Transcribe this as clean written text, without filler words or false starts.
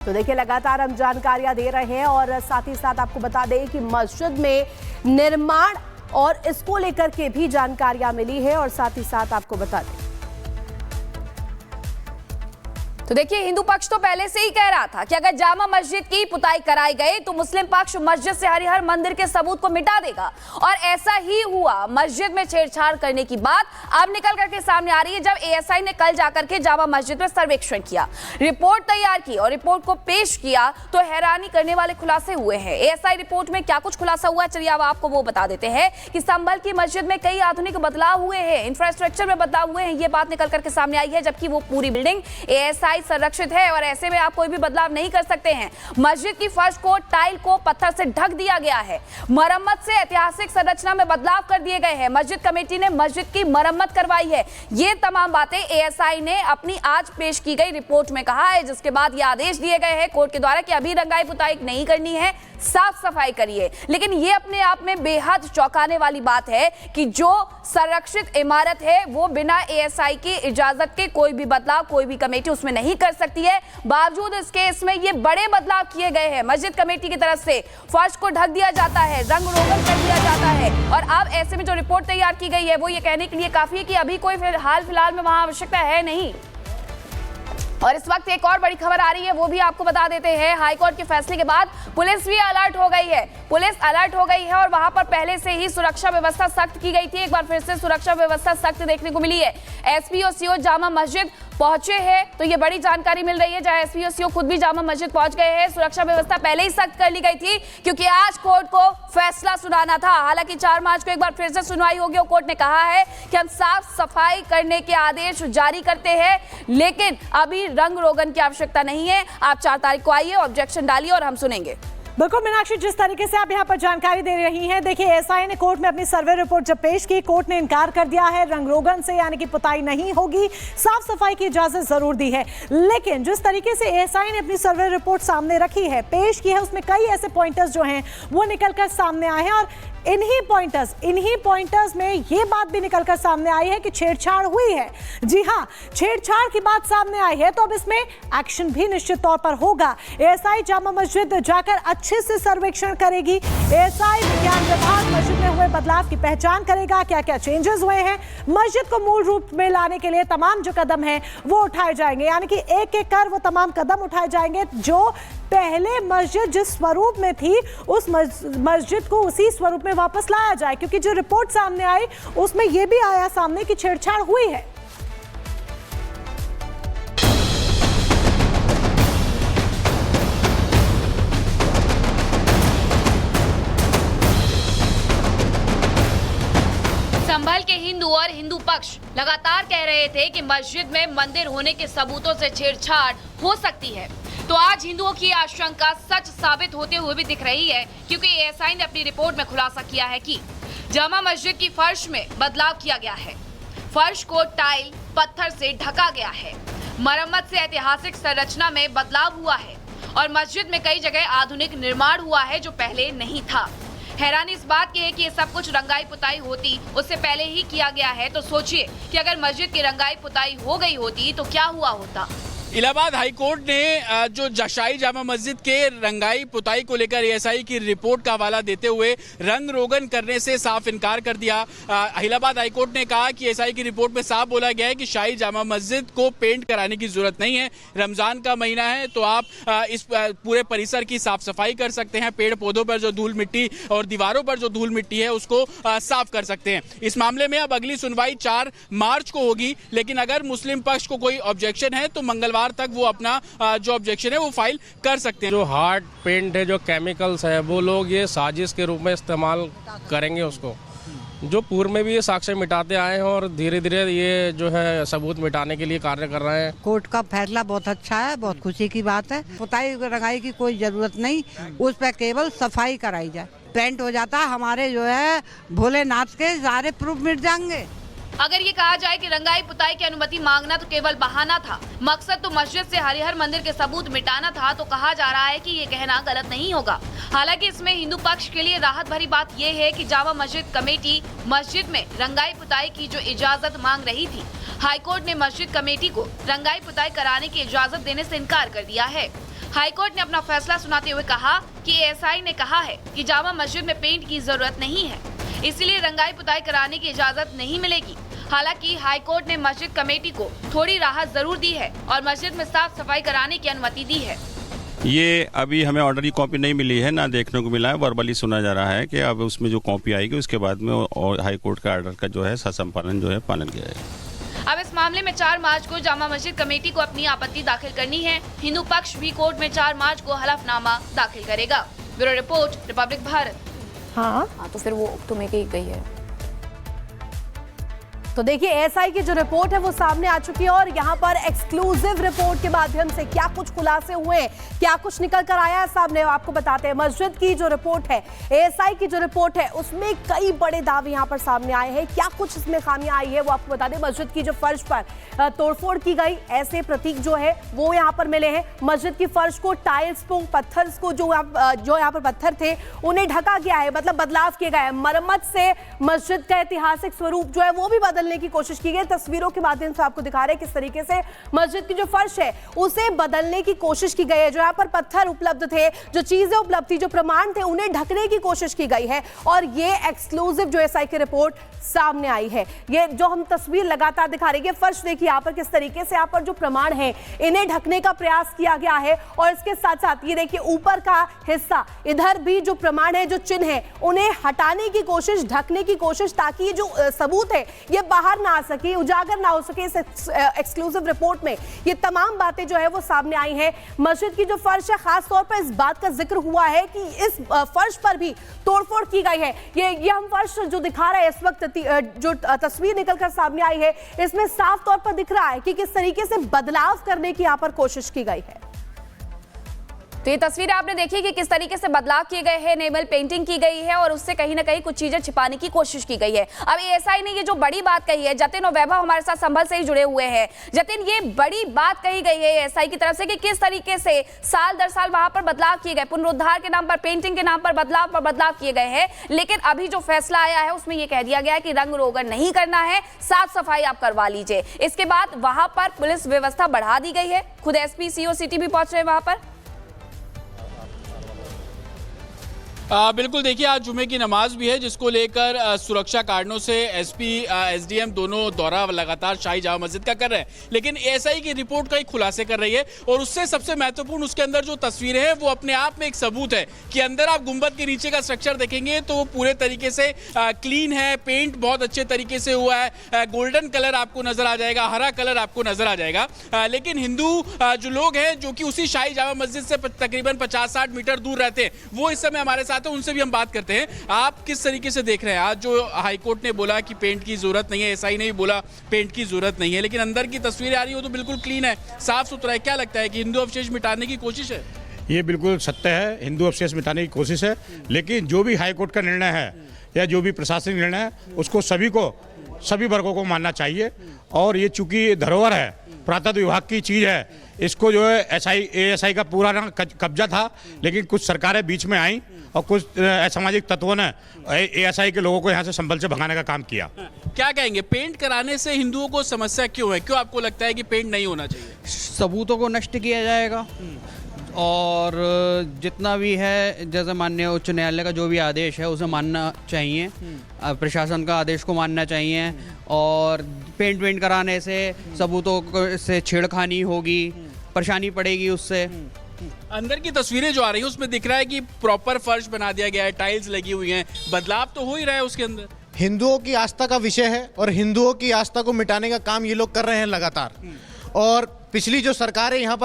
तो देखिए, लगातार हम जानकारियां दे रहे हैं और साथ ही साथ आपको बता दें कि मस्जिद में निर्माण और इसको लेकर के भी जानकारियां मिली है और साथ ही साथ आपको बता दें। तो देखिए, हिंदू पक्ष तो पहले से ही कह रहा था कि अगर जामा मस्जिद की पुताई कराई गई तो मुस्लिम पक्ष मस्जिद से हरिहर मंदिर के सबूत को मिटा देगा, और ऐसा ही हुआ। मस्जिद में छेड़छाड़ करने की बात अब निकल करके सामने आ रही है, जब एएसआई ने कल जाकर के जामा मस्जिद में सर्वेक्षण किया, रिपोर्ट तैयार की और रिपोर्ट को पेश किया तो हैरानी करने वाले खुलासे हुए हैं। एएसआई रिपोर्ट में क्या कुछ खुलासा हुआ, चलिए अब आपको वो बता देते हैं कि संभल की मस्जिद में कई आधुनिक बदलाव हुए हैं, इंफ्रास्ट्रक्चर में बदलाव हुए हैं, ये बात निकल करके सामने आई है, जबकि वो पूरी बिल्डिंग एएसआई संरक्षित है और ऐसे में आप कोई भी बदलाव नहीं कर सकते हैं। मस्जिद की फर्श को टाइल को पत्थर से ढक दिया गया है। मरम्मत से ऐतिहासिक संरचना में बदलाव कर दिए गए हैं। मस्जिद कमेटी ने मस्जिद की मरम्मत करवाई है। ये तमाम बातें एएसआई ने अपनी आज पेश की गई रिपोर्ट में कहा है, जिसके बाद ये आदेश दिए गए हैं कोर्ट के द्वारा कि अभी रंगाई पुताई नहीं करनी है, साफ सफाई करिए। लेकिन ये अपने आप में बेहद चौंकाने वाली बात है कि जो संरक्षित इमारत है वो बिना एएसआई की इजाजत के कोई भी बदलाव कोई भी कमेटी उसमें नहीं कर सकती है। बावजूद इसके इसमें ये बड़े बदलाव किए गए हैं। मस्जिद कमेटी की तरफ से फर्श को ढक दिया जाता है, रंग रोगन कर दिया जाता है, और अब ऐसे में जो रिपोर्ट तैयार की गई है वो ये कहने के लिए काफी है कि अभी कोई हाल फिलहाल में वहां आवश्यकता है नहीं। और इस वक्त एक और बड़ी खबर आ रही है, वो भी आपको बता देते हैं। हाईकोर्ट के फैसले के बाद पुलिस भी अलर्ट हो गई है। पुलिस अलर्ट हो गई है और वहां पर पहले से ही सुरक्षा व्यवस्था सख्त की गई थी। एक बार फिर से सुरक्षा व्यवस्था सख्त देखने को मिली है। एसपी और सीओ जामा मस्जिद पहुंचे हैं, तो ये बड़ी जानकारी मिल रही है, जहां एसपी और सीओ खुद भी जामा मस्जिद पहुंच गए हैं। सुरक्षा व्यवस्था पहले ही सख्त कर ली गई थी क्योंकि आज कोर्ट को फैसला सुनाना था। हालांकि 4 मार्च को एक बार फिर से सुनवाई होगी और कोर्ट ने कहा है कि हम साफ सफाई करने के आदेश जारी करते हैं, लेकिन अभी रंग रोगन की आवश्यकता नहीं है। आप 4 तारीख को आइए, ऑब्जेक्शन डालिए और हम सुनेंगे। बिल्कुल मीनाक्षी, जिस तरीके से आप यहाँ पर जानकारी दे रही हैं, देखिए एएसआई ने कोर्ट में अपनी सर्वे रिपोर्ट जब पेश की, कोर्ट ने इनकार कर दिया है, रंग रोगन से यानी कि पुताई नहीं होगी, साफ सफाई की इजाजत जरूर दी है। लेकिन जिस तरीके से एएसआई ने अपनी सर्वे रिपोर्ट सामने रखी है, पेश की है, उसमें कई ऐसे पॉइंटर्स जो हैं वो निकलकर सामने आए हैं, और इन्हीं पॉइंटर्स में ये बात भी निकलकर सामने आई है कि छेड़छाड़ हुई है। जी हाँ, छेड़छाड़ की बात सामने आई है, तो अब इसमें एक्शन भी निश्चित तौर पर होगा। एएसआई जामा मस्जिद जाकर अच्छे से सर्वेक्षण करेगी। एएसआई विज्ञान विभाग मस्जिद में हुए बदलाव की पहचान करेगा, क्या क्या चेंजेस हुए हैं। मस्जिद को मूल रूप में लाने के लिए तमाम जो कदम हैं वो उठाए जाएंगे, यानी कि एक एक कर वो तमाम कदम उठाए जाएंगे। जो पहले मस्जिद जिस स्वरूप में थी उस मस्जिद को उसी स्वरूप में वापस लाया जाए, क्योंकि जो रिपोर्ट सामने आई उसमें यह भी आया सामने कि छेड़छाड़ हुई है। संभल के हिंदू और हिंदू पक्ष लगातार कह रहे थे कि मस्जिद में मंदिर होने के सबूतों से छेड़छाड़ हो सकती है, तो आज हिंदुओं की आशंका सच साबित होते हुए भी दिख रही है, क्योंकि एएसआई ने अपनी रिपोर्ट में खुलासा किया है कि जामा मस्जिद की फर्श में बदलाव किया गया है। फर्श को टाइल पत्थर से ढका गया है। मरम्मत से ऐतिहासिक संरचना में बदलाव हुआ है और मस्जिद में कई जगह आधुनिक निर्माण हुआ है जो पहले नहीं था। हैरानी इस बात की है कि ये सब कुछ रंगाई पुताई होती उससे पहले ही किया गया है, तो सोचिए कि अगर मस्जिद की रंगाई पुताई हो गई होती तो क्या हुआ होता। इलाहाबाद हाईकोर्ट ने जो शाही जामा मस्जिद के रंगाई पुताई को लेकर एएसआई की रिपोर्ट का हवाला देते हुए रंग रोगन करने से साफ इनकार कर दिया। इलाहाबाद हाईकोर्ट ने कहा कि एएसआई की रिपोर्ट में साफ बोला गया है कि शाही जामा मस्जिद को पेंट कराने की जरूरत नहीं है। रमजान का महीना है तो आप इस पूरे परिसर की साफ सफाई कर सकते हैं। पेड़ पौधों पर जो धूल मिट्टी और दीवारों पर जो धूल मिट्टी है उसको साफ कर सकते हैं। इस मामले में अब अगली सुनवाई 4 मार्च को होगी, लेकिन अगर मुस्लिम पक्ष को कोई ऑब्जेक्शन है तो मंगलवार तक वो अपना जो ऑब्जेक्शन है वो फाइल कर सकते हैं। जो हार्ड पेंट है, जो केमिकल्स है, वो लोग ये साजिश के रूप में इस्तेमाल करेंगे उसको, जो पूर्व में भी ये साक्ष्य मिटाते आए हैं और धीरे धीरे ये जो है सबूत मिटाने के लिए कार्य कर रहे हैं। कोर्ट का फैसला बहुत अच्छा है, बहुत खुशी की बात है। पुताई रंगाई की कोई जरूरत नहीं, उस पर केवल सफाई कराई जाए। पेंट हो जाता, हमारे जो है भोलेनाथ के सारे प्रूफ मिट जाएंगे। अगर ये कहा जाए कि रंगाई पुताई की अनुमति मांगना तो केवल बहाना था, मकसद तो मस्जिद से हरिहर मंदिर के सबूत मिटाना था, तो कहा जा रहा है कि ये कहना गलत नहीं होगा। हालांकि इसमें हिंदू पक्ष के लिए राहत भरी बात ये है कि जामा मस्जिद कमेटी मस्जिद में रंगाई पुताई की जो इजाजत मांग रही थी, हाईकोर्ट ने मस्जिद कमेटी को रंगाई पुताई कराने की इजाजत देने से इनकार कर दिया है। हाईकोर्ट ने अपना फैसला सुनाते हुए कहा कि एएसआई ने कहा है कि जामा मस्जिद में पेंट की जरूरत नहीं है, इसलिए रंगाई पुताई कराने की इजाजत नहीं मिलेगी। हालांकि हाईकोर्ट ने मस्जिद कमेटी को थोड़ी राहत जरूर दी है और मस्जिद में साफ सफाई कराने की अनुमति दी है। ये अभी हमें ऑर्डर की कॉपी नहीं मिली है, ना देखने को मिला है। वर्बली सुना जा रहा है कि अब उसमें जो कॉपी आएगी उसके बाद में और हाई कोर्ट का ऑर्डर का जो है संपादन जो है पालन किया जाएगा। अब इस मामले में 4 मार्च को जामा मस्जिद कमेटी को अपनी आपत्ति दाखिल करनी है। हिंदू पक्ष भी कोर्ट में 4 मार्च को हलफनामा दाखिल करेगा। Bureau report, Republic Bharat. हाँ तो फिर वो तुम्हें की गई है। तो देखिए एएसआई की जो रिपोर्ट है वो सामने आ चुकी है और यहाँ पर एक्सक्लूसिव रिपोर्ट के माध्यम से क्या कुछ खुलासे हुए हैं, क्या कुछ निकल कर आया है सामने, आपको बताते हैं। मस्जिद की जो रिपोर्ट है, एएसआई की जो रिपोर्ट है, उसमें कई बड़े दावे यहाँ पर सामने आए हैं। क्या कुछ इसमें खामियां आई है वो आपको बता दें। मस्जिद की जो फर्श पर तोड़फोड़ की गई, ऐसे प्रतीक जो है वो यहाँ पर मिले हैं। मस्जिद की फर्श को टाइल्स को, पत्थर को जो यहाँ पर पत्थर थे उन्हें ढका गया है, मतलब बदलाव किया गया है। मरम्मत से मस्जिद का ऐतिहासिक स्वरूप जो है वो भी बदलने की कोशिश की गई। तस्वीरों के माध्यम से आपको दिखा रहे हैं किस तरीके से मस्जिद की जो फर्श है उसे बदलने की कोशिश की गई है। जो यहाँ पर पत्थर उपलब्ध थे, जो चीजें उपलब्ध थी, जो प्रमाण थे, उन्हें ढकने की कोशिश की गई है। और ये एक्सक्लूसिव जो एएसआई की रिपोर्ट सामने आई है, ये जो हम तस्वीर लगातार दिखा रहे हैं, फर्श देखिए यहाँ पर किस तरीके से यहाँ पर जो प्रमाण है इन्हें ढकने का प्रयास किया गया है। और इसके साथ साथ ये देखिए ऊपर का हिस्सा, इधर भी जो प्रमाण है, जो चिन्ह है, उन्हें हटाने की कोशिश, ढकने की कोशिश, ताकि ये जो सबूत है ये बाहर ना आ सके, उजागर ना हो सके। इस एक्सक्लूसिव रिपोर्ट में ये तमाम बातें जो है वो सामने आई हैं। मस्जिद की जो फर्श है, खास तौर पर इस बात का जिक्र हुआ है कि इस फर्श पर भी तोड़फोड़ की गई है। ये हम फर्श जो दिखा रहे हैं इस वक्त, जो तस्वीर निकलकर सामने आई है, इसमें साफ तौर पर दिख रहा है कि किस तरीके से बदलाव करने की यहाँ पर कोशिश की गई है। तो ये तस्वीर आपने देखी कि किस तरीके से बदलाव किए गए हैं, नेमल पेंटिंग की गई है और उससे कहीं ना कहीं कुछ चीजें छिपाने की कोशिश की गई है। अब एएसआई ने ये जो बड़ी बात कही है, जतिन और वैभव हमारे साथ संभल से ही जुड़े हुए हैं। जतिन, ये बड़ी बात कही गई है एएसआई की तरफ से कि किस तरीके से साल दर साल वहां पर बदलाव किए गए, पुनरुद्धार के नाम पर, पेंटिंग के नाम पर बदलाव किए गए हैं। लेकिन अभी जो फैसला आया है उसमें यह कह दिया गया है कि रंग रोगन नहीं करना है, साफ सफाई आप करवा लीजिए। इसके बाद वहां पर पुलिस व्यवस्था बढ़ा दी गई है। खुद एसपी सीओ सिटी भी पहुंच रहे हैं वहां पर। बिल्कुल, देखिए आज जुमे की नमाज भी है, जिसको लेकर सुरक्षा कारणों से एसपी एसडीएम दोनों दौरा लगातार शाही जामा मस्जिद का कर रहे हैं। लेकिन एएसआई की रिपोर्ट का ही खुलासे कर रही है और उससे सबसे महत्वपूर्ण उसके अंदर जो तस्वीरें हैं वो अपने आप में एक सबूत है कि अंदर आप गुंबद के नीचे का स्ट्रक्चर देखेंगे तो वो पूरे तरीके से क्लीन है, पेंट बहुत अच्छे तरीके से हुआ है, गोल्डन कलर आपको नजर आ जाएगा, हरा कलर आपको नजर आ जाएगा। लेकिन हिंदू जो लोग हैं जो कि उसी शाही जामा मस्जिद से तकरीबन 50-60 मीटर दूर रहते हैं, वो इस समय हमारे साथ है, उनसे भी हम बात करते हैं। आप किस तरीके से देख रहे हैं आज जो हाईकोर्ट ने बोला कि पेंट की जरूरत नहीं है, एएसआई ने भी बोला पेंट की जरूरत नहीं है, लेकिन अंदर की तस्वीरें आ रही हो तो बिल्कुल क्लीन है, साफ सुथरा है। क्या लगता है कि हिंदू अवशेष मिटाने की कोशिश है? ये बिल्कुल सत्य है, हिंदू अवशेष मिटाने की कोशिश है। लेकिन जो भी हाईकोर्ट का निर्णय है या जो भी प्रशासनिक निर्णय है उसको सभी वर्गों को मानना चाहिए। और ये चूंकि धरोहर है, पुरातत्व विभाग की चीज है, इसको जो है एएसआई का पूरा कब्जा था, लेकिन कुछ सरकारें बीच में आई और कुछ असामाजिक तत्वों ने एएसआई के लोगों को यहाँ से संभल से भगाने का काम किया। क्या कहेंगे, पेंट कराने से हिंदुओं को समस्या क्यों है? क्यों आपको लगता है कि पेंट नहीं होना चाहिए? सबूतों को नष्ट किया जाएगा और जितना भी है, जैसे माननीय उच्च न्यायालय का जो भी आदेश है उसे मानना चाहिए, प्रशासन का आदेश को मानना चाहिए। और पेंट कराने से सबूतों से छेड़खानी होगी, परेशानी पड़ेगी उससे। अंदर की तस्वीरें जो आ रही है उसमें दिख रहा है कि प्रॉपर फर्श बना दिया गया है, टाइल्स लगी हुई हैं, बदलाव तो हो ही रहा है उसके अंदर। हिंदुओं की आस्था का विषय है और हिंदुओं की आस्था को मिटाने का काम ये लोग कर रहे हैं लगातार। और पिछली जो सरकारें यहाँ पर